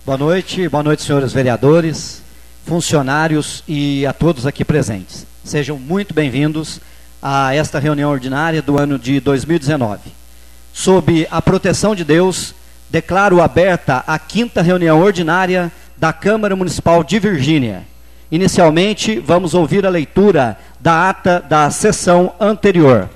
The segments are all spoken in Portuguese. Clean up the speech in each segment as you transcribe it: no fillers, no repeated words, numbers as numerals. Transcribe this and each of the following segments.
Boa noite, senhores vereadores, funcionários e a todos aqui presentes. Sejam muito bem-vindos a esta reunião ordinária do ano de 2019. Sob a proteção de Deus, declaro aberta a 5ª reunião ordinária da Câmara Municipal de Virgínia. Inicialmente, vamos ouvir a leitura da ata da sessão anterior.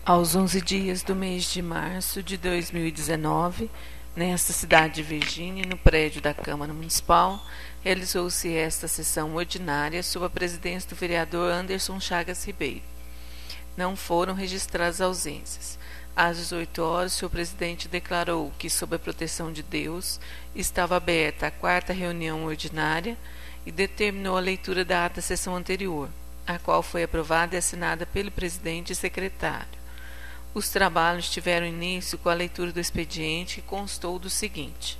Aos 11 dias do mês de março de 2019, nesta cidade de Virgínia, no prédio da Câmara Municipal, realizou-se esta sessão ordinária sob a presidência do vereador Anderson Chagas Ribeiro. Não foram registradas ausências. Às 18 horas, o senhor presidente declarou que, sob a proteção de Deus, estava aberta a 4ª reunião ordinária e determinou a leitura da ata da sessão anterior, a qual foi aprovada e assinada pelo presidente e secretário. Os trabalhos tiveram início com a leitura do expediente, que constou do seguinte: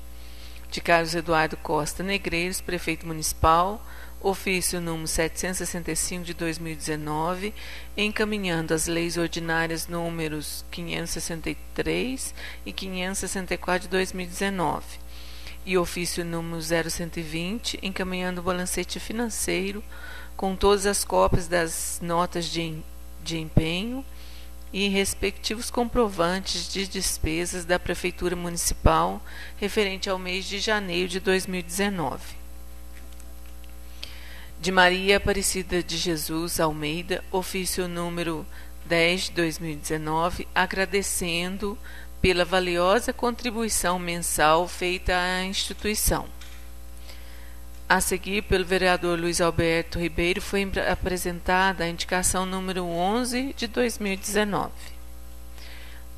de Carlos Eduardo Costa Negreiros, prefeito municipal, ofício número 765 de 2019, encaminhando as leis ordinárias números 563 e 564 de 2019, e ofício número 0120, encaminhando o balancete financeiro com todas as cópias das notas de empenho e respectivos comprovantes de despesas da Prefeitura Municipal referente ao mês de janeiro de 2019. De Maria Aparecida de Jesus Almeida, ofício número 10 de 2019, agradecendo pela valiosa contribuição mensal feita à instituição. A seguir, pelo vereador Luiz Alberto Ribeiro, foi apresentada a indicação número 11 de 2019.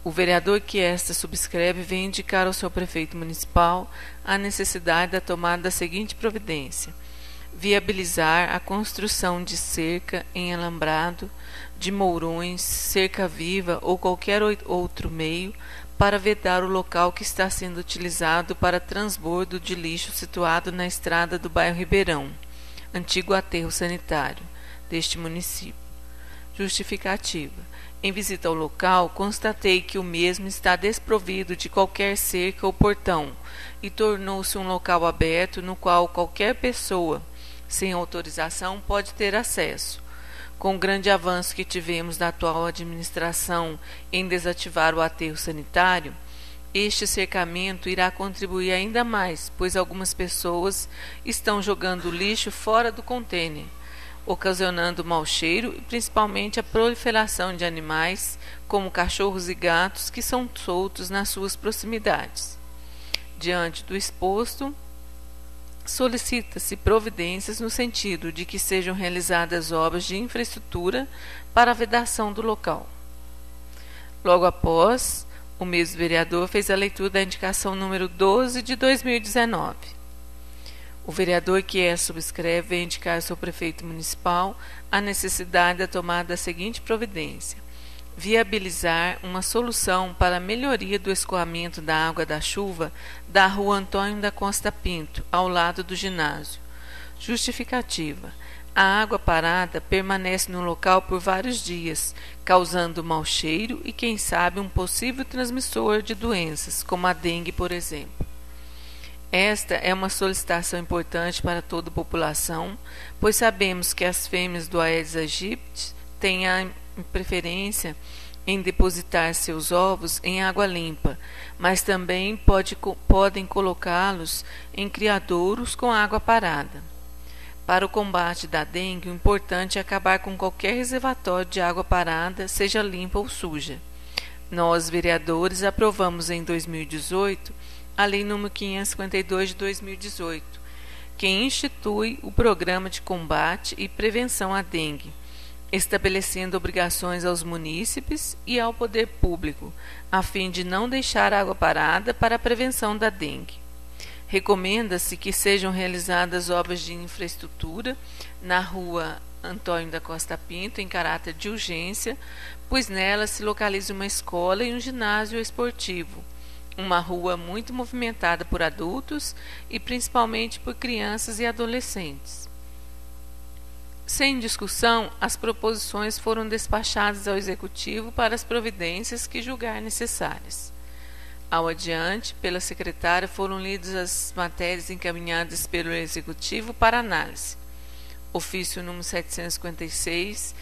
O vereador que esta subscreve vem indicar ao seu prefeito municipal a necessidade da tomada da seguinte providência: viabilizar a construção de cerca em alambrado, de mourões, cerca viva ou qualquer outro meio para vedar o local que está sendo utilizado para transbordo de lixo situado na estrada do bairro Ribeirão, antigo aterro sanitário deste município. Justificativa: em visita ao local, constatei que o mesmo está desprovido de qualquer cerca ou portão e tornou-se um local aberto no qual qualquer pessoa, sem autorização, pode ter acesso. Com o grande avanço que tivemos da atual administração em desativar o aterro sanitário, este cercamento irá contribuir ainda mais, pois algumas pessoas estão jogando lixo fora do contêiner, ocasionando mau cheiro e principalmente a proliferação de animais, como cachorros e gatos, que são soltos nas suas proximidades. Diante do exposto, solicita-se providências no sentido de que sejam realizadas obras de infraestrutura para a vedação do local. Logo após, o mesmo vereador fez a leitura da indicação número 12 de 2019. O vereador que subscreve vem indicar ao seu prefeito municipal a necessidade da tomada da seguinte providência: viabilizar uma solução para a melhoria do escoamento da água da chuva da rua Antônio da Costa Pinto, ao lado do ginásio. Justificativa: a água parada permanece no local por vários dias, causando mau cheiro e, quem sabe, um possível transmissor de doenças, como a dengue, por exemplo. Esta é uma solicitação importante para toda a população, pois sabemos que as fêmeas do Aedes aegypti têm a preferência em depositar seus ovos em água limpa, mas também podem colocá-los em criadouros com água parada. Para o combate da dengue, o importante é acabar com qualquer reservatório de água parada, seja limpa ou suja. Nós, vereadores, aprovamos em 2018 a Lei nº 552 de 2018, que institui o Programa de Combate e Prevenção à Dengue, estabelecendo obrigações aos munícipes e ao poder público, a fim de não deixar água parada para a prevenção da dengue. Recomenda-se que sejam realizadas obras de infraestrutura na rua Antônio da Costa Pinto, em caráter de urgência, pois nela se localiza uma escola e um ginásio esportivo, uma rua muito movimentada por adultos e principalmente por crianças e adolescentes. Sem discussão, as proposições foram despachadas ao Executivo para as providências que julgar necessárias. Ao adiante, pela secretária, foram lidas as matérias encaminhadas pelo Executivo para análise. Ofício número 756,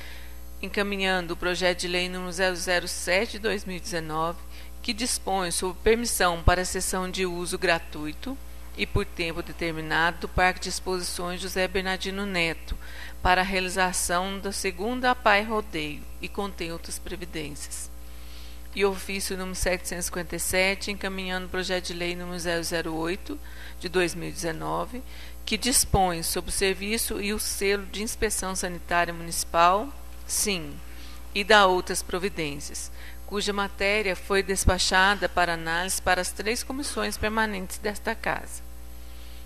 encaminhando o projeto de lei número 007 de 2019, que dispõe sobre permissão para a cessão de uso gratuito e por tempo determinado do Parque de Exposições José Bernardino Neto, para a realização da segunda APAE Rodeio, e contém outras previdências. E ofício número 757, encaminhando o projeto de lei número 008 de 2019, que dispõe sobre o serviço e o selo de inspeção sanitária municipal, SIM, e da outras providências, cuja matéria foi despachada para análise para as 3 comissões permanentes desta Casa.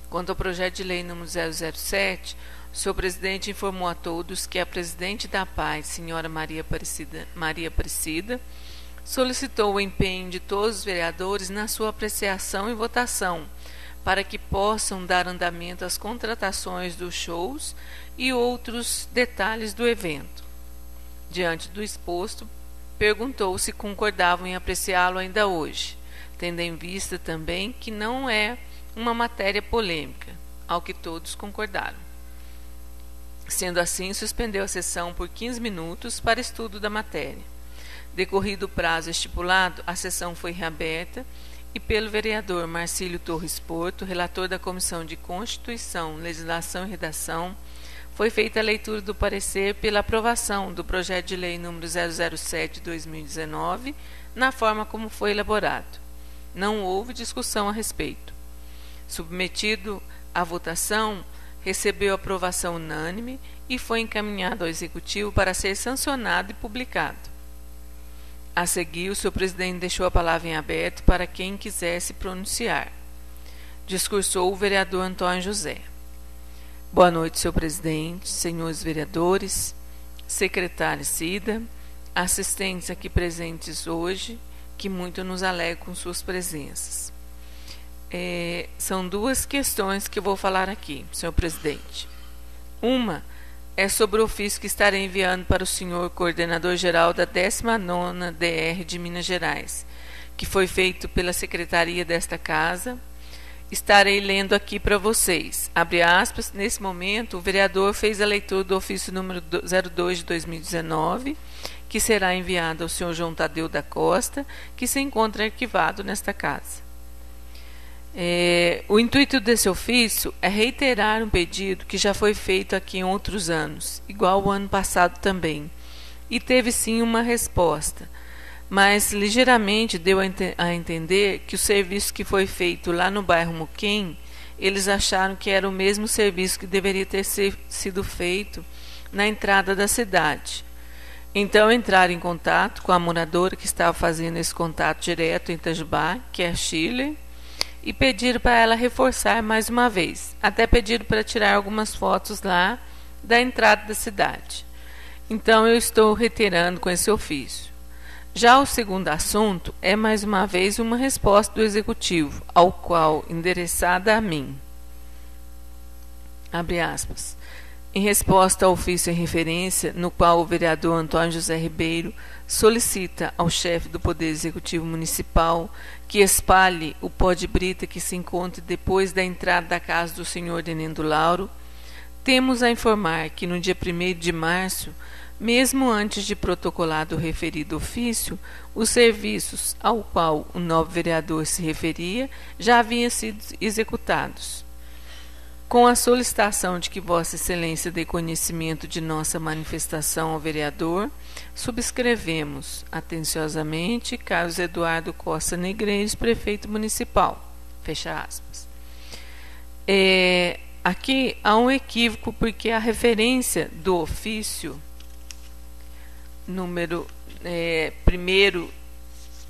Quanto ao projeto de lei número 007, o senhor presidente informou a todos que a presidente da APAE, senhora Maria Aparecida, solicitou o empenho de todos os vereadores na sua apreciação e votação, para que possam dar andamento às contratações dos shows e outros detalhes do evento. Diante do exposto, perguntou se concordavam em apreciá-lo ainda hoje, tendo em vista também que não é uma matéria polêmica, ao que todos concordaram. Sendo assim, suspendeu a sessão por 15 minutos para estudo da matéria. Decorrido o prazo estipulado, a sessão foi reaberta e pelo vereador Marcílio Torres Porto, relator da Comissão de Constituição, Legislação e Redação, foi feita a leitura do parecer pela aprovação do projeto de lei número 007 de 2019, na forma como foi elaborado. Não houve discussão a respeito. Submetido à votação, recebeu aprovação unânime e foi encaminhado ao Executivo para ser sancionado e publicado. A seguir, o senhor presidente deixou a palavra em aberto para quem quisesse pronunciar. Discursou o vereador Antônio José. Boa noite, senhor presidente, senhores vereadores, secretária Cida, assistentes aqui presentes hoje, que muito nos alegram com suas presenças. São 2 questões que eu vou falar aqui, senhor presidente. Uma é sobre o ofício que estarei enviando para o senhor coordenador-geral da 19ª DR de Minas Gerais, que foi feito pela secretaria desta casa. Estarei lendo aqui para vocês. Abre aspas, nesse momento, o vereador fez a leitura do ofício número 02 de 2019, que será enviado ao senhor João Tadeu da Costa, que se encontra arquivado nesta casa. O intuito desse ofício é reiterar um pedido que já foi feito aqui em outros anos, igual o ano passado também, e teve sim uma resposta, mas ligeiramente deu a entender que o serviço que foi feito lá no bairro Muquem, eles acharam que era o mesmo serviço que deveria ter sido feito na entrada da cidade. Então entraram em contato com a moradora que estava fazendo esse contato direto em Itajubá, que é a Chile, e pediram para ela reforçar mais uma vez. Até pediram para tirar algumas fotos lá da entrada da cidade. Então eu estou reiterando com esse ofício. Já o segundo assunto é mais uma vez uma resposta do Executivo, ao qual endereçada a mim. Abre aspas. Em resposta ao ofício em referência, no qual o vereador Antônio José Ribeiro solicita ao chefe do Poder Executivo Municipal que espalhe o pó de brita que se encontre depois da entrada da casa do senhor Denendo Lauro, temos a informar que no dia 1º de março, mesmo antes de protocolado o referido ofício, os serviços ao qual o novo vereador se referia já haviam sido executados. Com a solicitação de que Vossa Excelência dê conhecimento de nossa manifestação ao vereador, subscrevemos, atenciosamente, Carlos Eduardo Costa Negreiros, prefeito municipal. Fecha aspas. Aqui há um equívoco, porque a referência do ofício, número 1º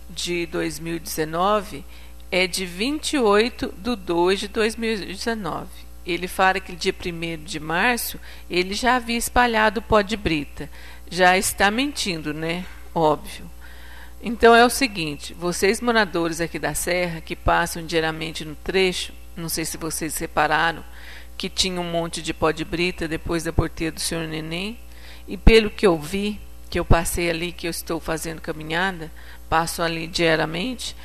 de 2019, é de 28/2 de 2019. Ele fala que dia 1º de março ele já havia espalhado o pó de brita. Já está mentindo, né? Óbvio. Então é o seguinte, vocês moradores aqui da Serra, que passam diariamente no trecho, não sei se vocês repararam, que tinha um monte de pó de brita depois da porteira do Senhor Neném, e pelo que eu vi, que eu passei ali, que eu estou fazendo caminhada, passo ali diariamente,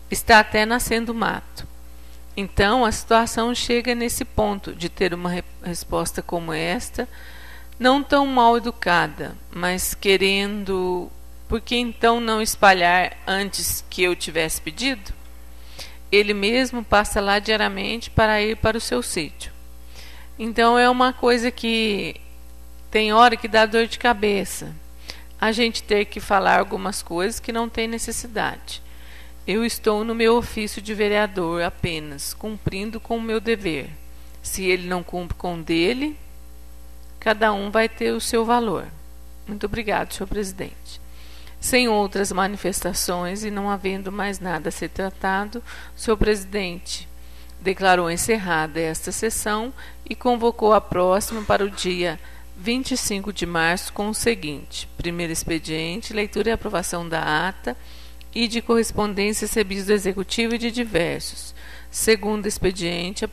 está até nascendo mato. Então a situação chega nesse ponto de ter uma resposta como esta, não tão mal educada, mas querendo, por que então não espalhar antes que eu tivesse pedido? Ele mesmo passa lá diariamente para ir para o seu sítio. Então é uma coisa que tem hora que dá dor de cabeça. A gente ter que falar algumas coisas que não tem necessidade. Eu estou no meu ofício de vereador apenas, cumprindo com o meu dever. Se ele não cumpre com o dele, cada um vai ter o seu valor. Muito obrigado, senhor presidente. Sem outras manifestações e não havendo mais nada a ser tratado, o senhor presidente declarou encerrada esta sessão e convocou a próxima para o dia 25 de março com o seguinte: primeiro expediente, leitura e aprovação da ata e de correspondência recebidos do Executivo e de diversos. Segundo expediente,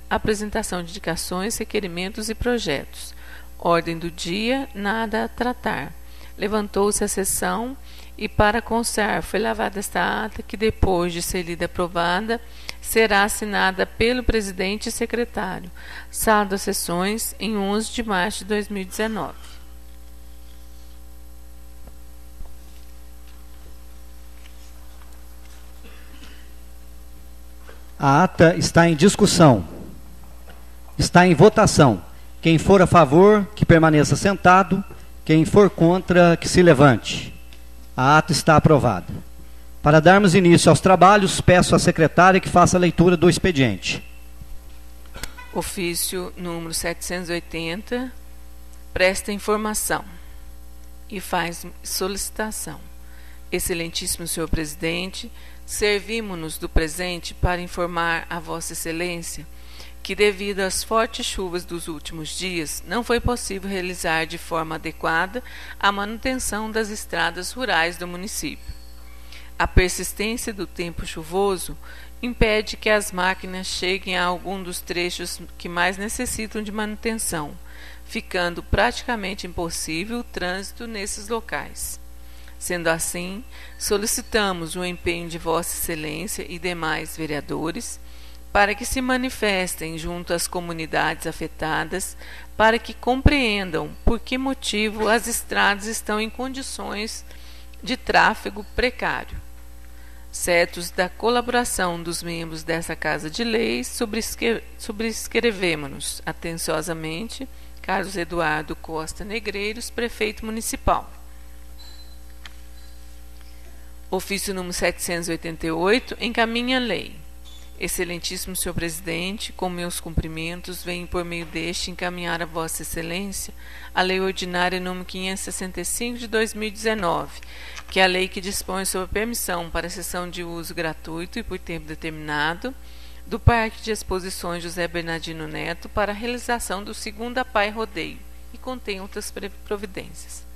apresentação de indicações, requerimentos e projetos. Ordem do dia, nada a tratar. Levantou-se a sessão e, para constar, foi lavada esta ata que, depois de ser lida e aprovada, será assinada pelo presidente e secretário. Saldo as sessões em 11 de março de 2019. A ata está em discussão. Está em votação. Quem for a favor, que permaneça sentado. Quem for contra, que se levante. A ata está aprovada. Para darmos início aos trabalhos, peço à secretária que faça a leitura do expediente. Ofício número 780, presta informação e faz solicitação. Excelentíssimo senhor presidente, servimos-nos do presente para informar a Vossa Excelência que, devido às fortes chuvas dos últimos dias, não foi possível realizar de forma adequada a manutenção das estradas rurais do município. A persistência do tempo chuvoso impede que as máquinas cheguem a algum dos trechos que mais necessitam de manutenção, ficando praticamente impossível o trânsito nesses locais. Sendo assim, solicitamos o empenho de Vossa Excelência e demais vereadores para que se manifestem junto às comunidades afetadas, para que compreendam por que motivo as estradas estão em condições de tráfego precário. Certos da colaboração dos membros dessa Casa de Leis, subscrevemos-nos atenciosamente Carlos Eduardo Costa Negreiros, prefeito municipal. Ofício número 788, encaminha a lei. Excelentíssimo senhor presidente, com meus cumprimentos, venho por meio deste encaminhar a Vossa Excelência a Lei Ordinária número 565 de 2019, que é a lei que dispõe sobre a permissão para cessão de uso gratuito e por tempo determinado do Parque de Exposições José Bernardino Neto para a realização do segundo APAI Rodeio e contém outras providências.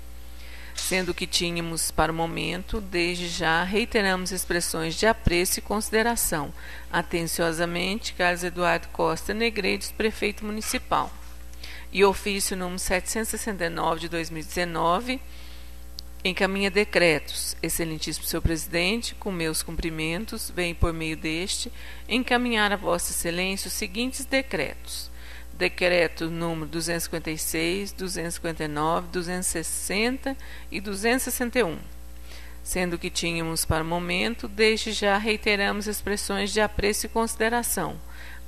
Sendo que tínhamos, para o momento, desde já, reiteramos expressões de apreço e consideração. Atenciosamente, Carlos Eduardo Costa Negreiros, prefeito municipal. E ofício número 769 de 2019, encaminha decretos. Excelentíssimo senhor presidente, com meus cumprimentos, venho por meio deste encaminhar a Vossa Excelência os seguintes decretos. Decreto número 256, 259, 260 e 261. Sendo que tínhamos para o momento, desde já reiteramos expressões de apreço e consideração.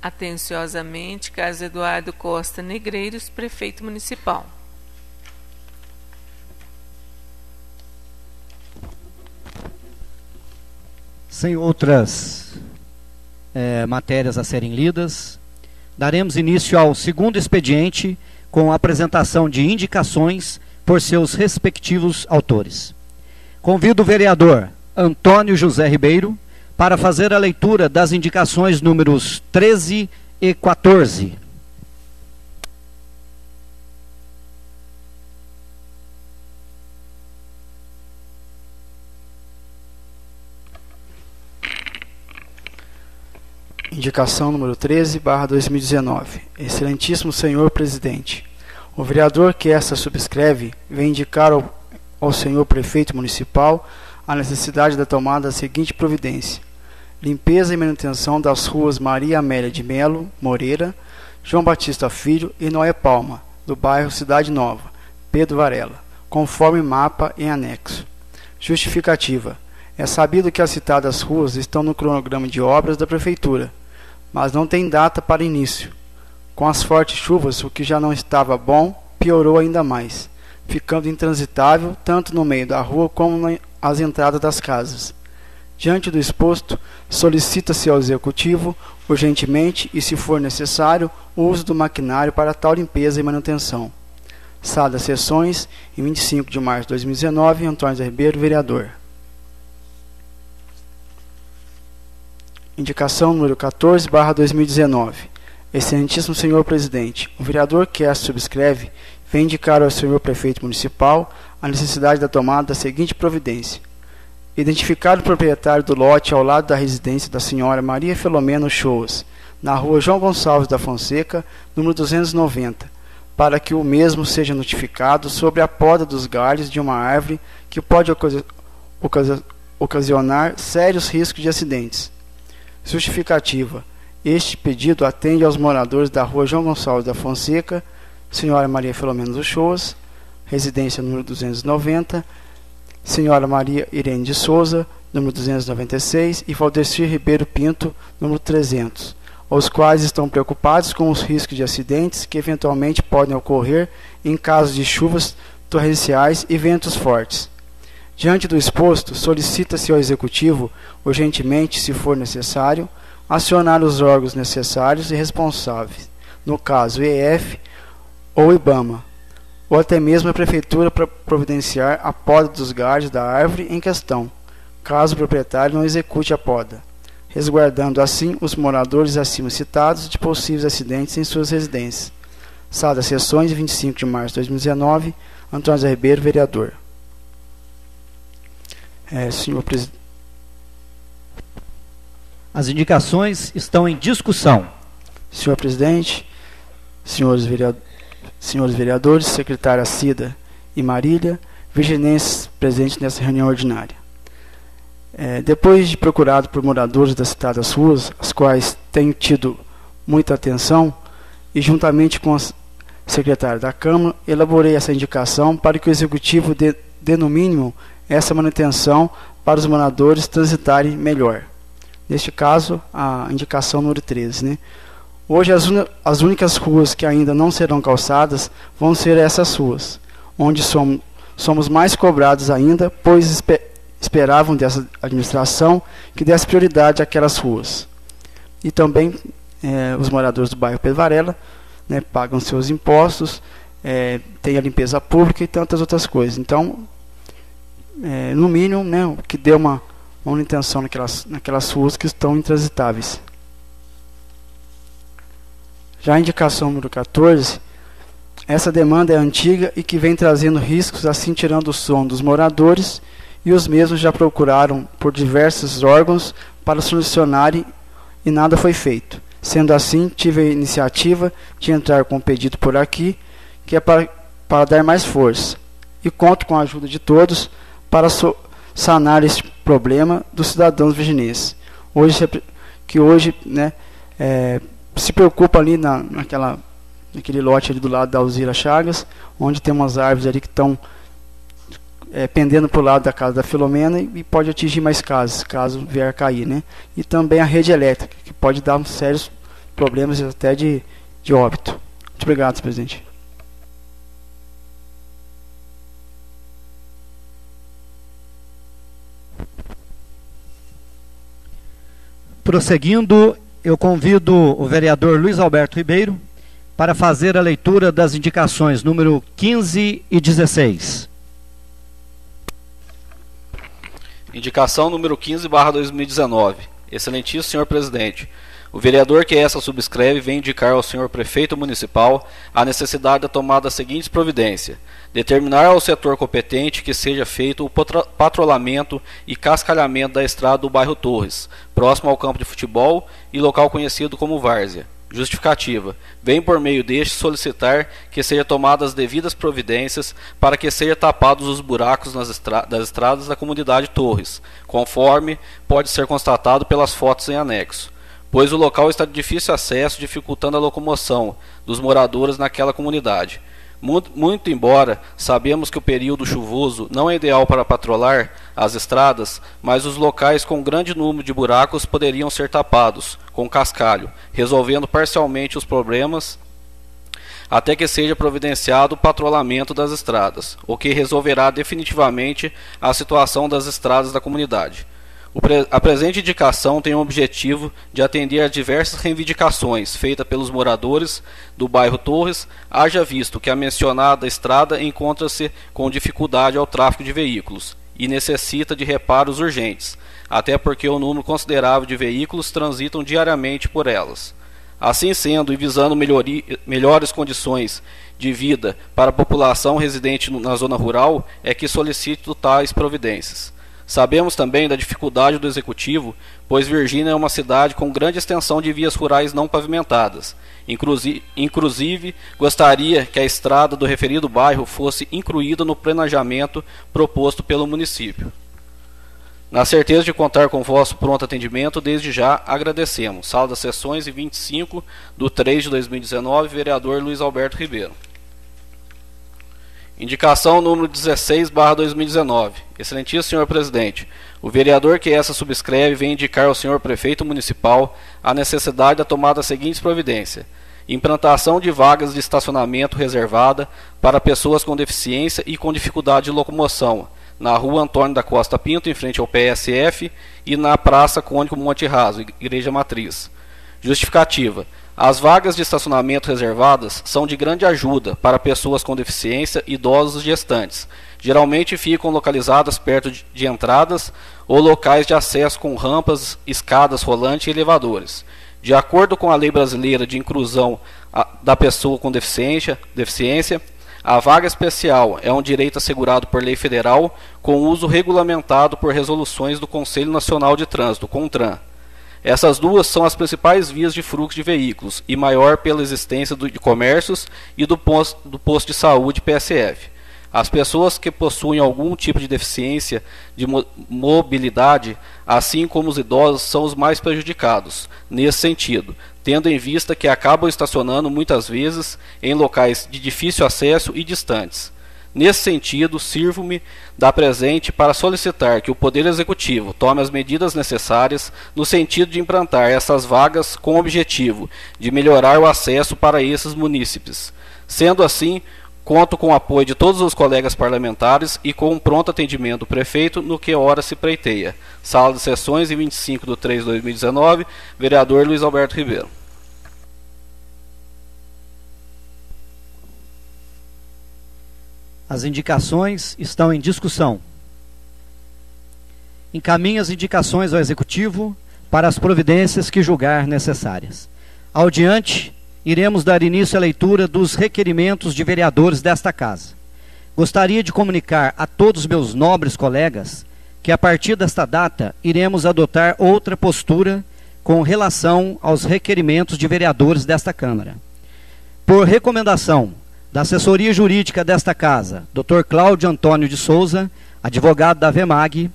Atenciosamente, Carlos Eduardo Costa Negreiros, prefeito municipal. Sem outras matérias a serem lidas, daremos início ao segundo expediente com a apresentação de indicações por seus respectivos autores. Convido o vereador Antônio José Ribeiro para fazer a leitura das indicações números 13 e 14. Indicação número 13/2019. Excelentíssimo senhor presidente, o vereador que esta subscreve vem indicar ao senhor prefeito municipal a necessidade da tomada da seguinte providência: limpeza e manutenção das ruas Maria Amélia de Melo Moreira, João Batista Filho e Noé Palma, do bairro Cidade Nova, Pedro Varela, conforme mapa em anexo. Justificativa: é sabido que as citadas ruas estão no cronograma de obras da Prefeitura, mas não tem data para início. Com as fortes chuvas, o que já não estava bom piorou ainda mais, ficando intransitável tanto no meio da rua como nas entradas das casas. Diante do exposto, solicita-se ao Executivo, urgentemente e, se for necessário, o uso do maquinário para tal limpeza e manutenção. Sala das Sessões, em 25 de março de 2019, Antônio Zé Ribeiro, vereador. Indicação número 14/2019. Excelentíssimo senhor presidente, o vereador que esta subscreve vem indicar ao senhor prefeito municipal a necessidade da tomada da seguinte providência: identificar o proprietário do lote ao lado da residência da senhora Maria Filomena Uchoas, na rua João Gonçalves da Fonseca, número 290, para que o mesmo seja notificado sobre a poda dos galhos de uma árvore que pode ocasionar sérios riscos de acidentes. Justificativa: este pedido atende aos moradores da rua João Gonçalves da Fonseca, senhora Maria Filomena Uchoas, residência número 290, senhora Maria Irene de Souza, número 296, e Valdecir Ribeiro Pinto, número 300, os quais estão preocupados com os riscos de acidentes que eventualmente podem ocorrer em caso de chuvas torrenciais e ventos fortes. Diante do exposto, solicita-se ao Executivo, urgentemente, se for necessário, acionar os órgãos necessários e responsáveis, no caso EF ou IBAMA, ou até mesmo a Prefeitura, para providenciar a poda dos galhos da árvore em questão, caso o proprietário não execute a poda, resguardando assim os moradores acima citados de possíveis acidentes em suas residências. Sala das Sessões, 25 de março de 2019, Antônio Zé Ribeiro, vereador. Senhor presidente. As indicações estão em discussão. Senhor presidente, senhores vereadores, secretária Cida e Marília, virginenses presentes nessa reunião ordinária. Depois de procurado por moradores das citadas ruas, as quais têm tido muita atenção, e juntamente com a secretária da Câmara, elaborei essa indicação para que o Executivo dê no mínimo essa manutenção para os moradores transitarem melhor. Neste caso, a indicação número 13. Hoje, as únicas ruas que ainda não serão calçadas vão ser essas ruas, onde somos mais cobrados ainda, pois esperavam dessa administração que desse prioridade àquelas ruas. E também os moradores do bairro Pedro Varela, pagam seus impostos, tem a limpeza pública e tantas outras coisas. Então, no mínimo, que dê uma manutenção naquelas ruas que estão intransitáveis. Já a indicação número 14, essa demanda é antiga e que vem trazendo riscos, assim tirando o sono dos moradores, e os mesmos já procuraram por diversos órgãos para solucionarem e nada foi feito. Sendo assim, tive a iniciativa de entrar com um pedido por aqui, que é para dar mais força, e conto com a ajuda de todos para sanar esse problema dos cidadãos virginenses. Hoje se preocupa ali naquele lote ali do lado da Alzira Chagas, onde tem umas árvores ali que estão pendendo para o lado da casa da Filomena e pode atingir mais casas, caso vier a cair. E também a rede elétrica, que pode dar sérios problemas até de óbito. Muito obrigado, senhor presidente. Prosseguindo, eu convido o vereador Luiz Alberto Ribeiro para fazer a leitura das indicações número 15 e 16. Indicação número 15/2019. Excelentíssimo senhor presidente, O vereador que essa subscreve vem indicar ao senhor prefeito municipal a necessidade da tomada das seguintes providências: determinar ao setor competente que seja feito o patrulhamento e cascalhamento da estrada do bairro Torres, próximo ao campo de futebol e local conhecido como Várzea. Justificativa: vem por meio deste solicitar que seja tomadas as devidas providências para que sejam tapados os buracos das estradas da comunidade Torres, conforme pode ser constatado pelas fotos em anexo, pois o local está de difícil acesso, dificultando a locomoção dos moradores naquela comunidade. Muito embora sabemos que o período chuvoso não é ideal para patrulhar as estradas, mas os locais com grande número de buracos poderiam ser tapados com cascalho, resolvendo parcialmente os problemas até que seja providenciado o patrulhamento das estradas, o que resolverá definitivamente a situação das estradas da comunidade. A presente indicação tem o objetivo de atender a diversas reivindicações feitas pelos moradores do bairro Torres, haja visto que a mencionada estrada encontra-se com dificuldade ao tráfego de veículos e necessita de reparos urgentes, até porque o número considerável de veículos transitam diariamente por elas. Assim sendo, e visando melhores condições de vida para a população residente na zona rural, é que solicito tais providências. Sabemos também da dificuldade do Executivo, pois Virgínia é uma cidade com grande extensão de vias rurais não pavimentadas. Inclusive, gostaria que a estrada do referido bairro fosse incluída no planejamento proposto pelo município. Na certeza de contar com vosso pronto atendimento, desde já agradecemos. Sala das Sessões, 25/3/2019, vereador Luiz Alberto Ribeiro. Indicação número 16/2019. Excelentíssimo senhor presidente, o vereador que essa subscreve vem indicar ao senhor prefeito municipal a necessidade da tomada das seguintes providências: implantação de vagas de estacionamento reservada para pessoas com deficiência e com dificuldade de locomoção na rua Antônio da Costa Pinto, em frente ao PSF, e na Praça Cônigo Monte Raso, Igreja Matriz. Justificativa: as vagas de estacionamento reservadas são de grande ajuda para pessoas com deficiência e idosos gestantes. Geralmente ficam localizadas perto de entradas ou locais de acesso com rampas, escadas rolantes e elevadores. De acordo com a Lei Brasileira de Inclusão da Pessoa com Deficiência, a vaga especial é um direito assegurado por lei federal com uso regulamentado por resoluções do Conselho Nacional de Trânsito, CONTRAN. Essas duas são as principais vias de fluxo de veículos e maior pela existência de comércios e do posto de saúde PSF. As pessoas que possuem algum tipo de deficiência de mobilidade, assim como os idosos, são os mais prejudicados nesse sentido, tendo em vista que acabam estacionando muitas vezes em locais de difícil acesso e distantes. Nesse sentido, sirvo-me da presente para solicitar que o Poder Executivo tome as medidas necessárias no sentido de implantar essas vagas com o objetivo de melhorar o acesso para esses munícipes. Sendo assim, conto com o apoio de todos os colegas parlamentares e com um pronto atendimento do prefeito no que hora se preiteia. Sala de Sessões, em 25/3/2019, vereador Luiz Alberto Ribeiro. As indicações estão em discussão. Encaminhe as indicações ao Executivo para as providências que julgar necessárias. Ao diante, iremos dar início à leitura dos requerimentos de vereadores desta Casa. Gostaria de comunicar a todos meus nobres colegas que, a partir desta data, iremos adotar outra postura com relação aos requerimentos de vereadores desta Câmara. Por recomendação da assessoria jurídica desta Casa, Dr. Cláudio Antônio de Souza, advogado da VEMAG,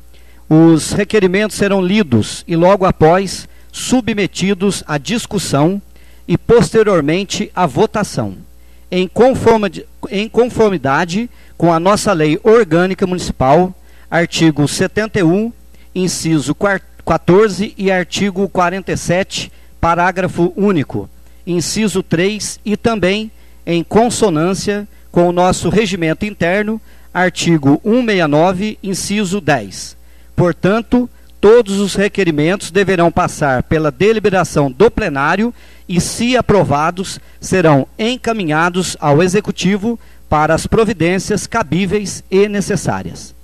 os requerimentos serão lidos e logo após submetidos à discussão e posteriormente à votação, em conformidade com a nossa Lei Orgânica Municipal, artigo 71, inciso 14 e artigo 47, parágrafo único, inciso 3 e também em consonância com o nosso regimento interno, artigo 169, inciso 10. Portanto, todos os requerimentos deverão passar pela deliberação do plenário e, se aprovados, serão encaminhados ao Executivo para as providências cabíveis e necessárias.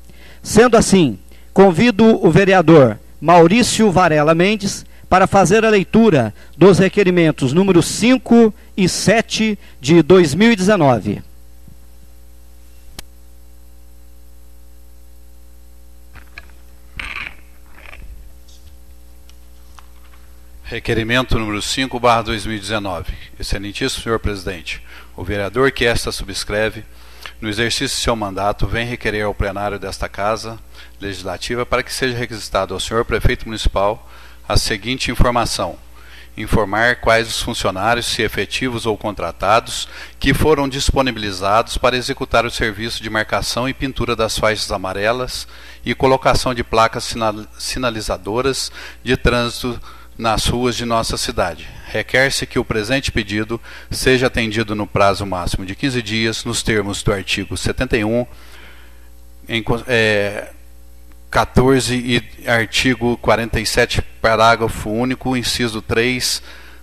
Sendo assim, convido o vereador Maurício Varela Mendes para fazer a leitura dos requerimentos números 5 e 7 de 2019. Requerimento número 5/2019. Excelentíssimo senhor presidente, o vereador que esta subscreve, no exercício de seu mandato, vem requerer ao plenário desta Casa Legislativa para que seja requisitado ao senhor prefeito municipal a seguinte informação: informar quais os funcionários, se efetivos ou contratados, que foram disponibilizados para executar o serviço de marcação e pintura das faixas amarelas e colocação de placas sinalizadoras de trânsito nas ruas de nossa cidade. Requer-se que o presente pedido seja atendido no prazo máximo de 15 dias, nos termos do artigo 71, 14 e artigo 47, parágrafo único, inciso 3,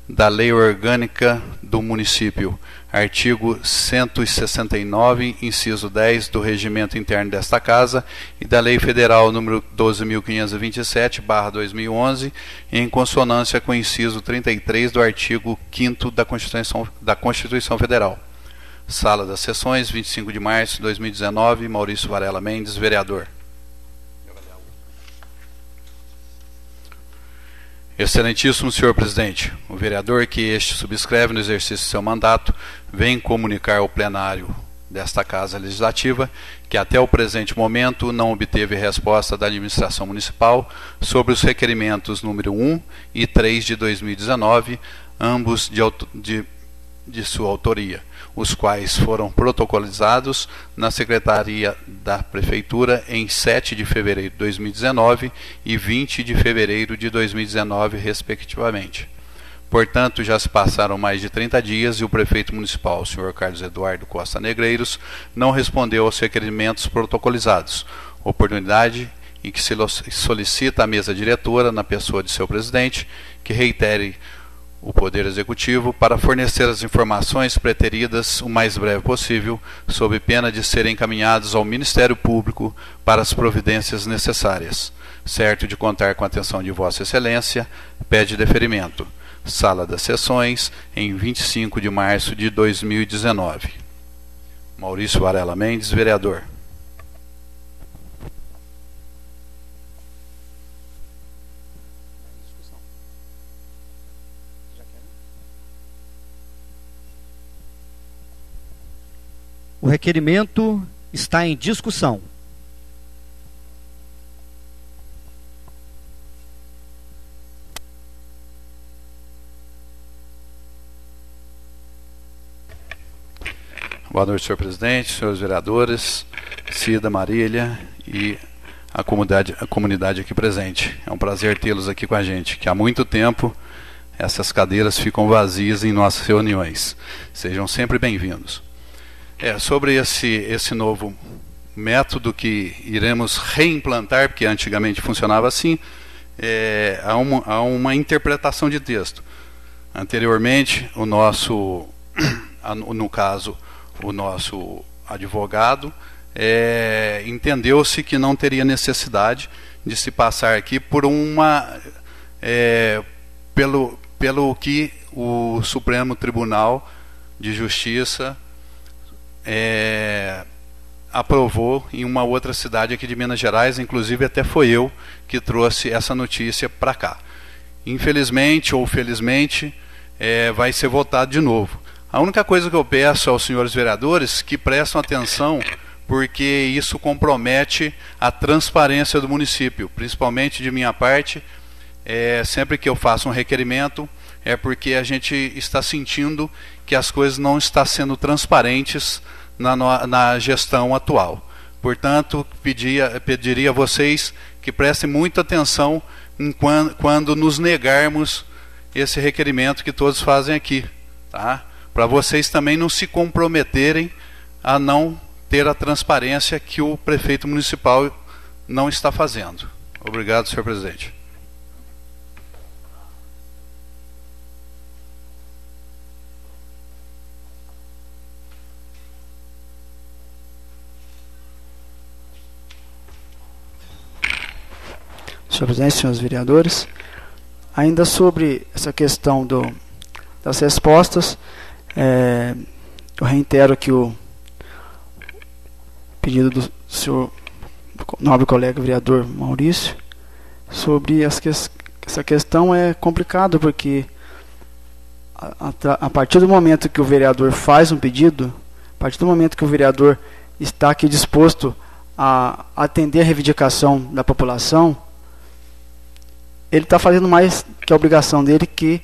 da Lei Orgânica do Município, artigo 169, inciso 10 do Regimento Interno desta Casa e da Lei Federal número 12.527/2011, em consonância com o inciso 33 do artigo 5º da Constituição Federal. Sala das Sessões, 25 de março de 2019, Maurício Varela Mendes, vereador. Excelentíssimo senhor presidente, o vereador que este subscreve no exercício de seu mandato vem comunicar ao plenário desta Casa Legislativa que até o presente momento não obteve resposta da administração municipal sobre os requerimentos número 1 e 3 de 2019, ambos de sua autoria, os quais foram protocolizados na Secretaria da Prefeitura em 7 de fevereiro de 2019 e 20 de fevereiro de 2019, respectivamente. Portanto, já se passaram mais de 30 dias e o prefeito municipal, o senhor Carlos Eduardo Costa Negreiros, não respondeu aos requerimentos protocolizados, oportunidade em que se solicita à mesa diretora, na pessoa de seu presidente, que reitere o Poder Executivo para fornecer as informações preteridas o mais breve possível, sob pena de serem encaminhados ao Ministério Público para as providências necessárias. Certo de contar com a atenção de Vossa Excelência, pede deferimento. Sala das Sessões, em 25 de março de 2019. Maurício Varela Mendes, vereador. O requerimento está em discussão. Boa noite, senhor presidente, senhores vereadores, Cida, Marília e a comunidade aqui presente. É um prazer tê-los aqui com a gente, que há muito tempo essas cadeiras ficam vazias em nossas reuniões. Sejam sempre bem-vindos. Sobre esse novo método que iremos reimplantar, porque antigamente funcionava assim, há uma interpretação de texto. Anteriormente, no caso, o nosso advogado entendeu-se que não teria necessidade de se passar aqui por pelo que o Supremo Tribunal de Justiça aprovou em uma outra cidade aqui de Minas Gerais. Inclusive até foi eu que trouxe essa notícia para cá. Infelizmente ou felizmente vai ser votado de novo. A única coisa que eu peço aos senhores vereadores que prestem atenção, porque isso compromete a transparência do município, principalmente de minha parte. Sempre que eu faço um requerimento é porque a gente está sentindo que as coisas não estão sendo transparentes na gestão atual. Portanto, pediria a vocês que prestem muita atenção quando nos negarmos esse requerimento que todos fazem aqui, tá? Para vocês também não se comprometerem a não ter a transparência que o prefeito municipal não está fazendo. Obrigado, senhor presidente. Senhor presidente, senhores vereadores, Ainda sobre essa questão das respostas, eu reitero aqui o pedido do senhor nobre colega vereador Maurício sobre essa questão. É complicado porque a partir do momento que o vereador faz um pedido, a partir do momento que o vereador está aqui disposto a atender a reivindicação da população, ele está fazendo mais que a obrigação dele, que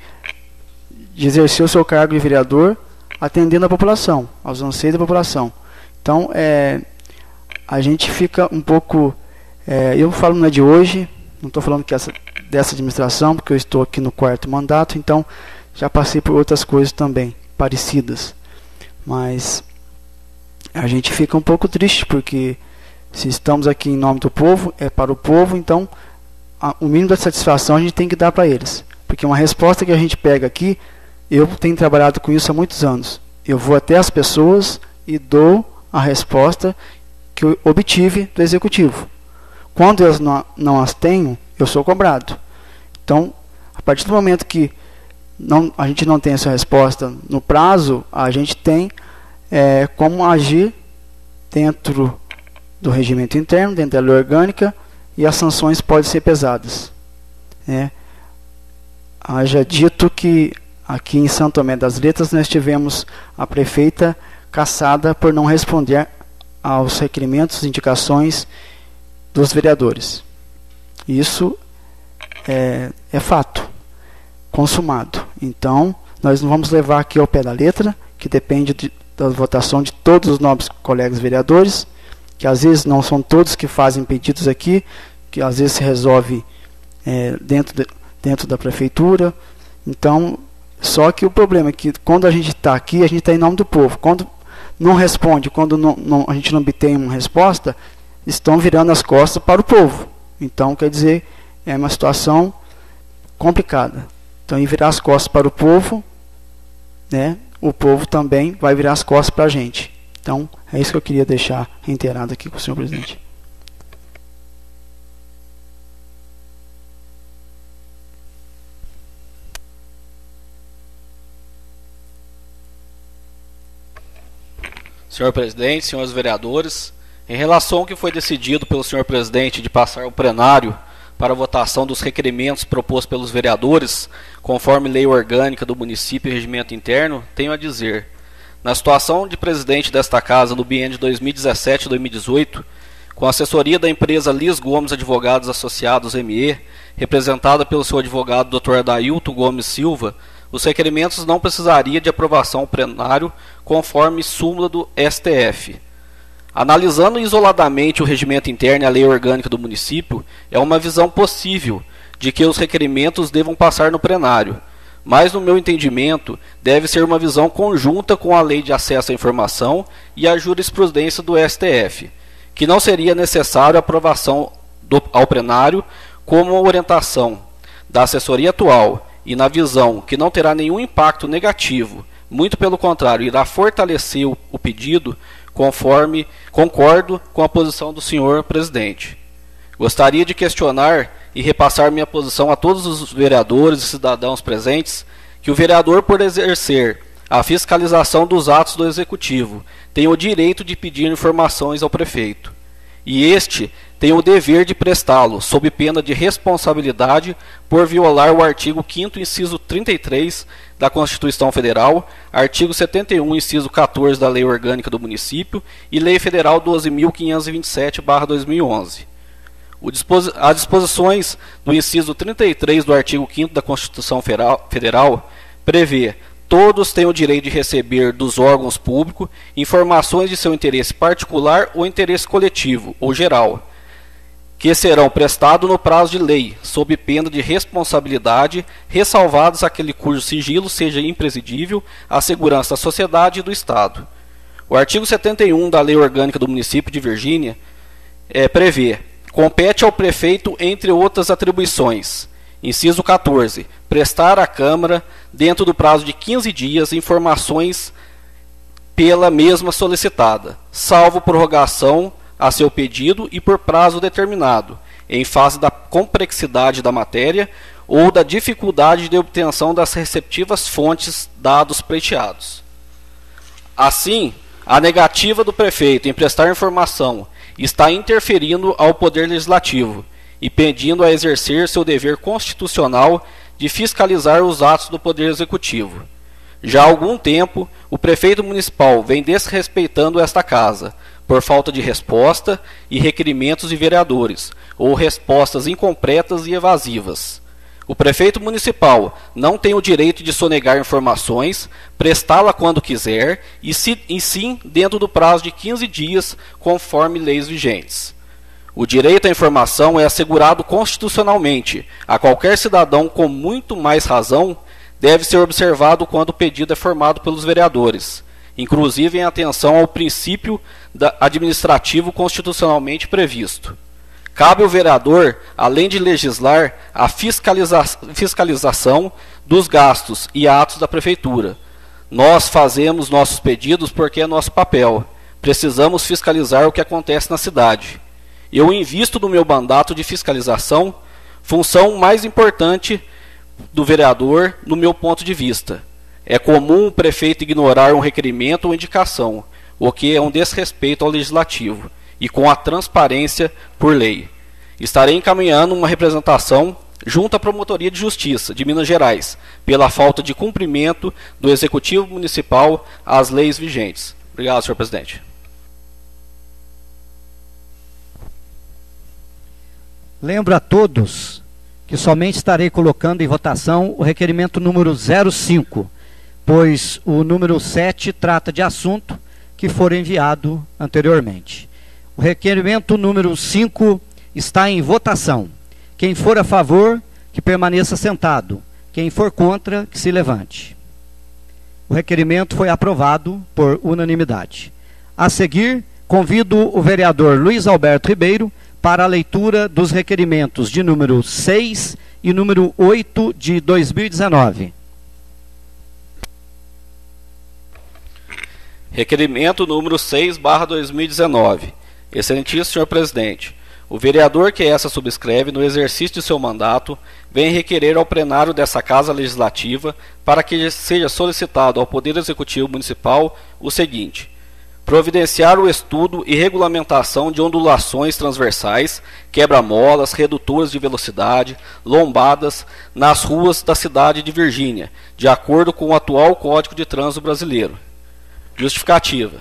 de exercer o seu cargo de vereador, atendendo a população, aos anseios da população. Então, a gente fica um pouco... eu falo não é de hoje, não estou falando que dessa administração, porque eu estou aqui no 4º mandato, então já passei por outras coisas também, parecidas. Mas a gente fica um pouco triste, porque se estamos aqui em nome do povo, é para o povo, então o mínimo da satisfação a gente tem que dar para eles. Porque uma resposta que a gente pega aqui, eu tenho trabalhado com isso há muitos anos. Eu vou até as pessoas e dou a resposta que eu obtive do executivo. Quando eu não as tenho, eu sou cobrado. Então, a partir do momento que a gente não tem essa resposta no prazo, a gente tem como agir dentro do regimento interno, dentro da lei orgânica, e as sanções podem ser pesadas. Haja dito que aqui em São Tomé das Letras nós tivemos a prefeita cassada por não responder aos requerimentos e indicações dos vereadores. Isso é fato consumado. Então, nós não vamos levar aqui ao pé da letra, que depende da votação de todos os nobres colegas vereadores, que às vezes não são todos que fazem pedidos aqui, que às vezes se resolve dentro da prefeitura. Então, só que o problema é que quando a gente está aqui, a gente está em nome do povo. Quando não responde, quando a gente não obtém uma resposta, estão virando as costas para o povo. Então, quer dizer, é uma situação complicada. Então, em virar as costas para o povo, o povo também vai virar as costas para a gente. Então, é isso que eu queria deixar reiterado aqui com o senhor presidente. Senhor presidente, senhores vereadores, em relação ao que foi decidido pelo senhor presidente de passar o plenário para a votação dos requerimentos propostos pelos vereadores, conforme lei orgânica do município e regimento interno, tenho a dizer: na situação de presidente desta casa no biênio de 2017 e 2018, com a assessoria da empresa Liz Gomes Advogados Associados ME, representada pelo seu advogado Dr. Adailton Gomes Silva, os requerimentos não precisariam de aprovação plenário conforme súmula do STF. Analisando isoladamente o regimento interno e a lei orgânica do município, é uma visão possível de que os requerimentos devam passar no plenário, mas no meu entendimento deve ser uma visão conjunta com a lei de acesso à informação e a jurisprudência do STF, que não seria necessário a aprovação ao plenário como orientação da assessoria atual, e na visão que não terá nenhum impacto negativo, muito pelo contrário, irá fortalecer o pedido, conforme concordo com a posição do senhor presidente. Gostaria de questionar e repassar minha posição a todos os vereadores e cidadãos presentes, que o vereador, por exercer a fiscalização dos atos do executivo, tem o direito de pedir informações ao prefeito, e este tem o dever de prestá-lo, sob pena de responsabilidade por violar o artigo 5º, inciso 33 da Constituição Federal, artigo 71, inciso 14 da Lei Orgânica do Município e Lei Federal 12.527/2011. As disposições do inciso 33 do artigo 5º da Constituição Federal prevê: todos têm o direito de receber dos órgãos públicos informações de seu interesse particular ou interesse coletivo ou geral, que serão prestados no prazo de lei, sob pena de responsabilidade, ressalvados aquele cujo sigilo seja imprescindível à segurança da sociedade e do Estado. O artigo 71 da Lei Orgânica do Município de Virgínia prevê: compete ao prefeito, entre outras atribuições, inciso 14, prestar à Câmara, dentro do prazo de 15 dias, informações pela mesma solicitada, salvo prorrogação a seu pedido e por prazo determinado, em face da complexidade da matéria ou da dificuldade de obtenção das respectivas fontes dados pleiteados. Assim, a negativa do prefeito em prestar informação está interferindo ao Poder Legislativo, impedindo a exercer seu dever constitucional de fiscalizar os atos do Poder Executivo. Já há algum tempo, o prefeito municipal vem desrespeitando esta casa, por falta de resposta e requerimentos de vereadores, ou respostas incompletas e evasivas. O prefeito municipal não tem o direito de sonegar informações, prestá-la quando quiser, e sim dentro do prazo de 15 dias, conforme leis vigentes. O direito à informação é assegurado constitucionalmente a qualquer cidadão, com muito mais razão, deve ser observado quando o pedido é formado pelos vereadores, inclusive em atenção ao princípio administrativo constitucionalmente previsto. Cabe ao vereador, além de legislar, a fiscalização dos gastos e atos da prefeitura. Nós fazemos nossos pedidos porque é nosso papel. Precisamos fiscalizar o que acontece na cidade. Eu invisto no meu mandato de fiscalização, função mais importante do vereador, no meu ponto de vista. É comum o prefeito ignorar um requerimento ou indicação, o que é um desrespeito ao legislativo, e com a transparência por lei. Estarei encaminhando uma representação junto à Promotoria de Justiça de Minas Gerais, pela falta de cumprimento do Executivo Municipal às leis vigentes. Obrigado, senhor presidente. Lembro a todos que somente estarei colocando em votação o requerimento número 05, pois o número 7 trata de assunto que for enviado anteriormente. O requerimento número 5 está em votação. Quem for a favor, que permaneça sentado. Quem for contra, que se levante. O requerimento foi aprovado por unanimidade. A seguir, convido o vereador Luiz Alberto Ribeiro para a leitura dos requerimentos de número 6 e número 8 de 2019. Requerimento número 6/2019. Excelentíssimo senhor presidente, o vereador que essa subscreve no exercício de seu mandato vem requerer ao plenário dessa Casa Legislativa para que seja solicitado ao Poder Executivo Municipal o seguinte: providenciar o estudo e regulamentação de ondulações transversais, quebra-molas, redutoras de velocidade, lombadas nas ruas da cidade de Virgínia, de acordo com o atual Código de Trânsito Brasileiro. Justificativa.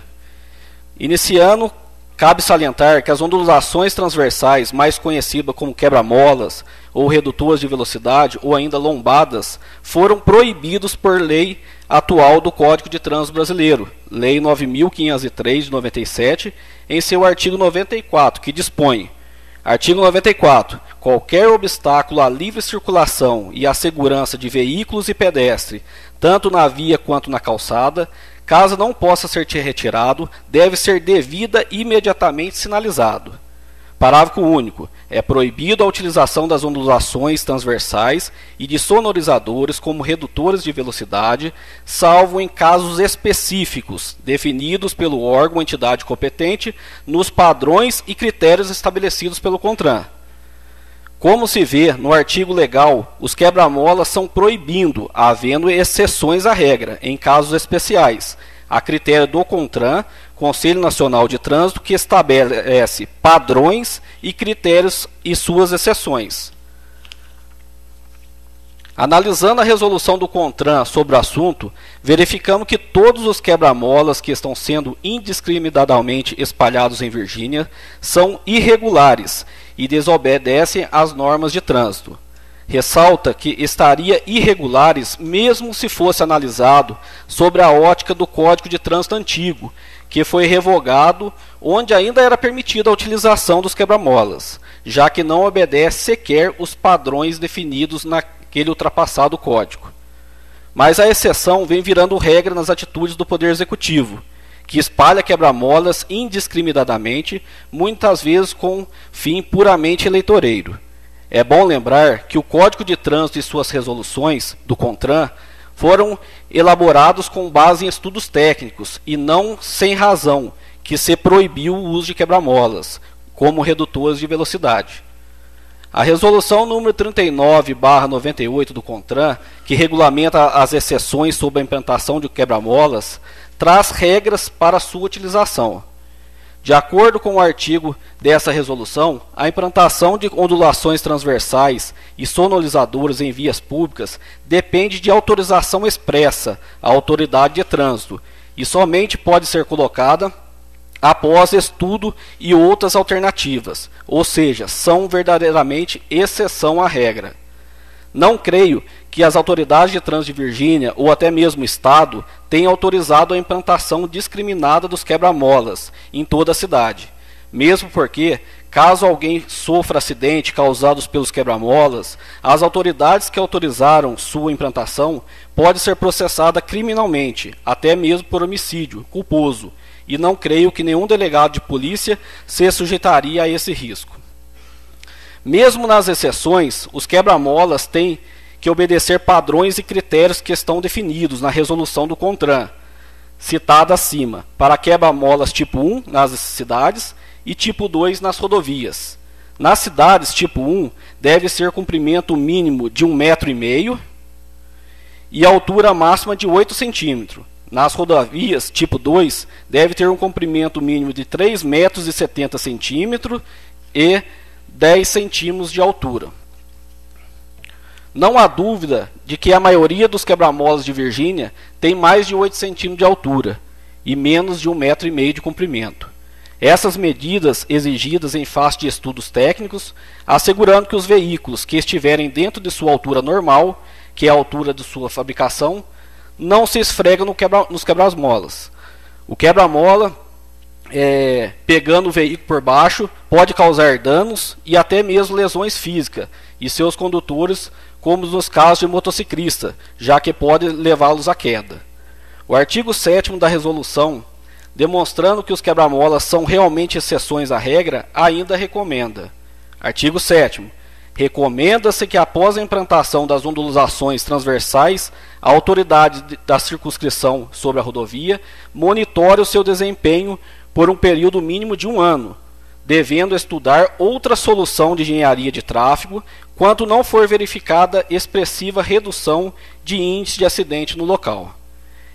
Iniciando, cabe salientar que as ondulações transversais, mais conhecidas como quebra-molas ou redutoras de velocidade ou ainda lombadas, foram proibidos por lei atual do Código de Trânsito Brasileiro, Lei 9.503 de 97, em seu artigo 94, que dispõe: artigo 94. Qualquer obstáculo à livre circulação e à segurança de veículos e pedestres, tanto na via quanto na calçada, caso não possa ser retirado, deve ser devida e imediatamente sinalizado. Parágrafo único. É proibido a utilização das ondulações transversais e de sonorizadores como redutores de velocidade, salvo em casos específicos, definidos pelo órgão ou entidade competente, nos padrões e critérios estabelecidos pelo CONTRAN. Como se vê no artigo legal, os quebra-molas são proibindo, havendo exceções à regra, em casos especiais, a critério do CONTRAN, Conselho Nacional de Trânsito, que estabelece padrões e critérios e suas exceções. Analisando a resolução do CONTRAN sobre o assunto, verificamos que todos os quebra-molas que estão sendo indiscriminadamente espalhados em Virgínia são irregulares e desobedecem às normas de trânsito. Ressalta que estaria irregulares mesmo se fosse analisado sobre a ótica do Código de Trânsito antigo, que foi revogado, onde ainda era permitida a utilização dos quebra-molas, já que não obedece sequer os padrões definidos naquele ultrapassado código. Mas a exceção vem virando regra nas atitudes do Poder Executivo, que espalha quebra-molas indiscriminadamente, muitas vezes com fim puramente eleitoreiro. É bom lembrar que o Código de Trânsito e suas resoluções do CONTRAN foram elaborados com base em estudos técnicos e não sem razão que se proibiu o uso de quebra-molas como redutores de velocidade. A resolução número 39/98 do CONTRAN, que regulamenta as exceções sobre a implantação de quebra-molas, traz regras para sua utilização. De acordo com o artigo dessa resolução, a implantação de ondulações transversais e sonorizadoras em vias públicas depende de autorização expressa à autoridade de trânsito e somente pode ser colocada após estudo e outras alternativas, ou seja, são verdadeiramente exceção à regra. Não creio que as autoridades de trânsito de Virgínia, ou até mesmo o Estado, tenham autorizado a implantação discriminada dos quebra-molas em toda a cidade. Mesmo porque, caso alguém sofra acidente causados pelos quebra-molas, as autoridades que autorizaram sua implantação podem ser processadas criminalmente, até mesmo por homicídio culposo, e não creio que nenhum delegado de polícia se sujeitaria a esse risco. Mesmo nas exceções, os quebra-molas têm que obedecer padrões e critérios que estão definidos na resolução do CONTRAN, citada acima, para quebra-molas tipo 1 nas cidades e tipo 2 nas rodovias. Nas cidades tipo 1, deve ser comprimento mínimo de 1,5 m e altura máxima de 8 cm. Nas rodovias tipo 2, deve ter um comprimento mínimo de 3,70 m e 10 centímetros de altura. Não há dúvida de que a maioria dos quebra-molas de Virgínia tem mais de 8 centímetros de altura e menos de 1,5 m de comprimento. Essas medidas exigidas em face de estudos técnicos, assegurando que os veículos que estiverem dentro de sua altura normal, que é a altura de sua fabricação, não se esfregam nos quebra-molas. O quebra-mola, pegando o veículo por baixo, pode causar danos e até mesmo lesões físicas e seus condutores, como nos casos de motociclista, já que pode levá-los à queda. O artigo 7º da resolução, demonstrando que os quebra-molas são realmente exceções à regra, ainda recomenda. Artigo 7º. Recomenda-se que após a implantação das ondulações transversais, a autoridade da circunscrição sobre a rodovia monitore o seu desempenho por um período mínimo de 1 ano, devendo estudar outra solução de engenharia de tráfego quando não for verificada expressiva redução de índice de acidente no local.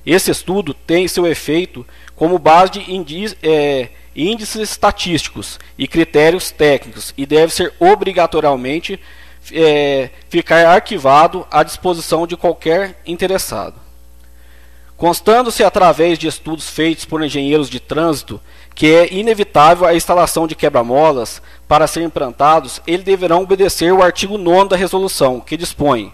Esse estudo tem seu efeito como base de índices estatísticos e critérios técnicos e deve ser obrigatoriamente ficar arquivado à disposição de qualquer interessado. Constando-se através de estudos feitos por engenheiros de trânsito que é inevitável a instalação de quebra-molas para serem implantados, eles deverão obedecer o artigo 9º da resolução, que dispõe: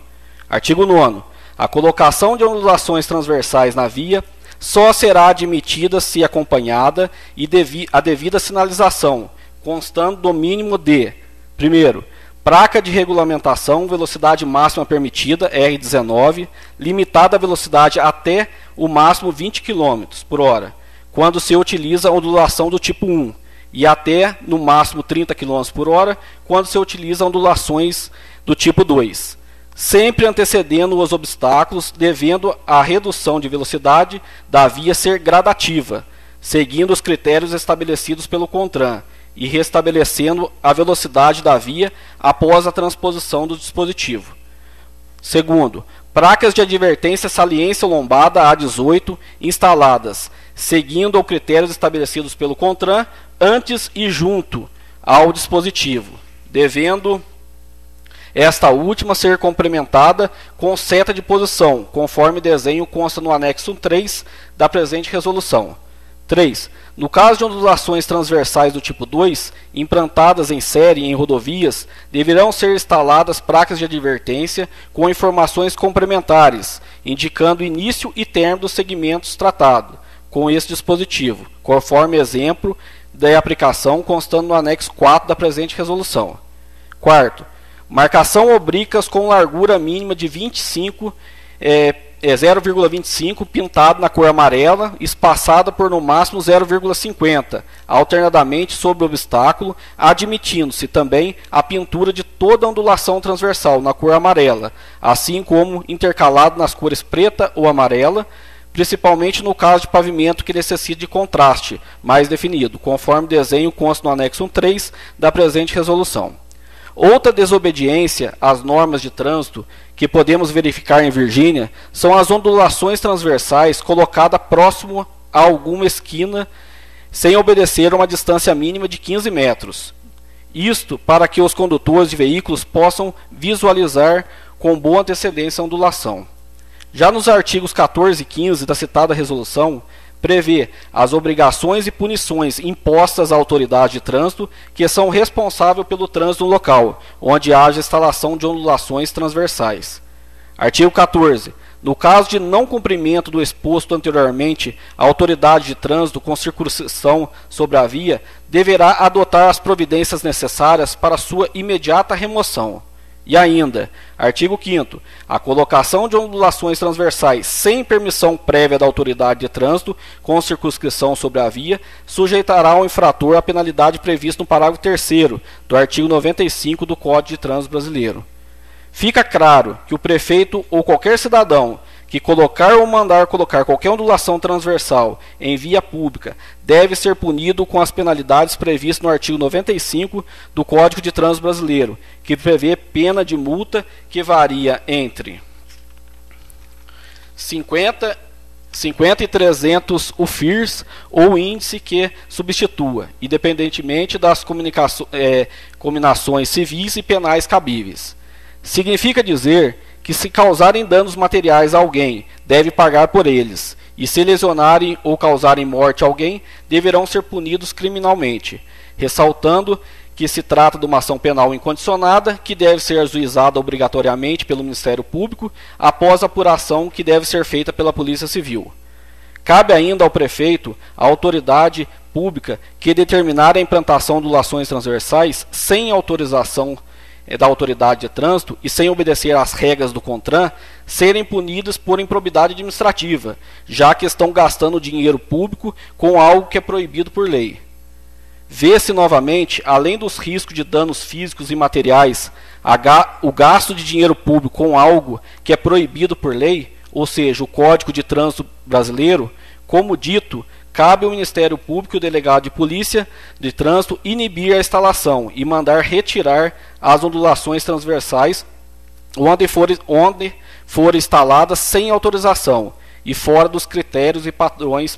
artigo 9º. A colocação de ondulações transversais na via só será admitida se acompanhada e a devida sinalização, constando do mínimo de: primeiro, placa de regulamentação, velocidade máxima permitida, R19, limitada a velocidade até o máximo 20 km por hora, quando se utiliza a ondulação do tipo 1, e até no máximo 30 km por hora, quando se utiliza ondulações do tipo 2. Sempre antecedendo os obstáculos, devendo a redução de velocidade da via ser gradativa, seguindo os critérios estabelecidos pelo CONTRAN, e restabelecendo a velocidade da via após a transposição do dispositivo. Segundo, placas de advertência saliência lombada A18 instaladas, seguindo os critérios estabelecidos pelo CONTRAN antes e junto ao dispositivo, devendo esta última ser complementada com seta de posição, conforme desenho consta no anexo 3 da presente resolução. 3. No caso de ondulações transversais do tipo 2, implantadas em série em rodovias, deverão ser instaladas placas de advertência com informações complementares, indicando início e término dos segmentos tratados com esse dispositivo, conforme exemplo da aplicação constando no anexo 4 da presente resolução. 4. Marcação oblíquas com largura mínima de 0,25 pintado na cor amarela, espaçada por no máximo 0,50, alternadamente sobre o obstáculo, admitindo-se também a pintura de toda a ondulação transversal na cor amarela, assim como intercalado nas cores preta ou amarela, principalmente no caso de pavimento que necessite de contraste mais definido, conforme desenho consta no anexo 3 da presente resolução. Outra desobediência às normas de trânsito que podemos verificar em Virgínia são as ondulações transversais colocadas próximo a alguma esquina sem obedecer a uma distância mínima de 15 metros. Isto para que os condutores de veículos possam visualizar com boa antecedência a ondulação. Já nos artigos 14 e 15 da citada resolução, prevê as obrigações e punições impostas à autoridade de trânsito que são responsáveis pelo trânsito no local, onde haja instalação de ondulações transversais. Artigo 14. No caso de não cumprimento do exposto anteriormente, a autoridade de trânsito com circunscrição sobre a via deverá adotar as providências necessárias para sua imediata remoção. E ainda, artigo 5º, a colocação de ondulações transversais sem permissão prévia da autoridade de trânsito com circunscrição sobre a via sujeitará o infrator à penalidade prevista no parágrafo 3º do artigo 95 do Código de Trânsito Brasileiro. Fica claro que o prefeito ou qualquer cidadão que colocar ou mandar colocar qualquer ondulação transversal em via pública deve ser punido com as penalidades previstas no artigo 95 do Código de Trânsito Brasileiro, que prevê pena de multa que varia entre 50 e 300 UFIRs ou índice que substitua, independentemente das cominações civis e penais cabíveis. Significa dizer que se causarem danos materiais a alguém, deve pagar por eles, e se lesionarem ou causarem morte a alguém, deverão ser punidos criminalmente, ressaltando que se trata de uma ação penal incondicionada, que deve ser ajuizada obrigatoriamente pelo Ministério Público, após a apuração que deve ser feita pela Polícia Civil. Cabe ainda ao prefeito, a autoridade pública, que determinar a implantação de ondulações transversais sem autorização da autoridade de trânsito e sem obedecer às regras do CONTRAN, serem punidos por improbidade administrativa, já que estão gastando dinheiro público com algo que é proibido por lei. Vê-se novamente, além dos riscos de danos físicos e materiais, o gasto de dinheiro público com algo que é proibido por lei, ou seja, o Código de Trânsito Brasileiro. Como dito, cabe ao Ministério Público e ao delegado de Polícia de Trânsito inibir a instalação e mandar retirar as ondulações transversais onde forem instaladas sem autorização e fora dos critérios e padrões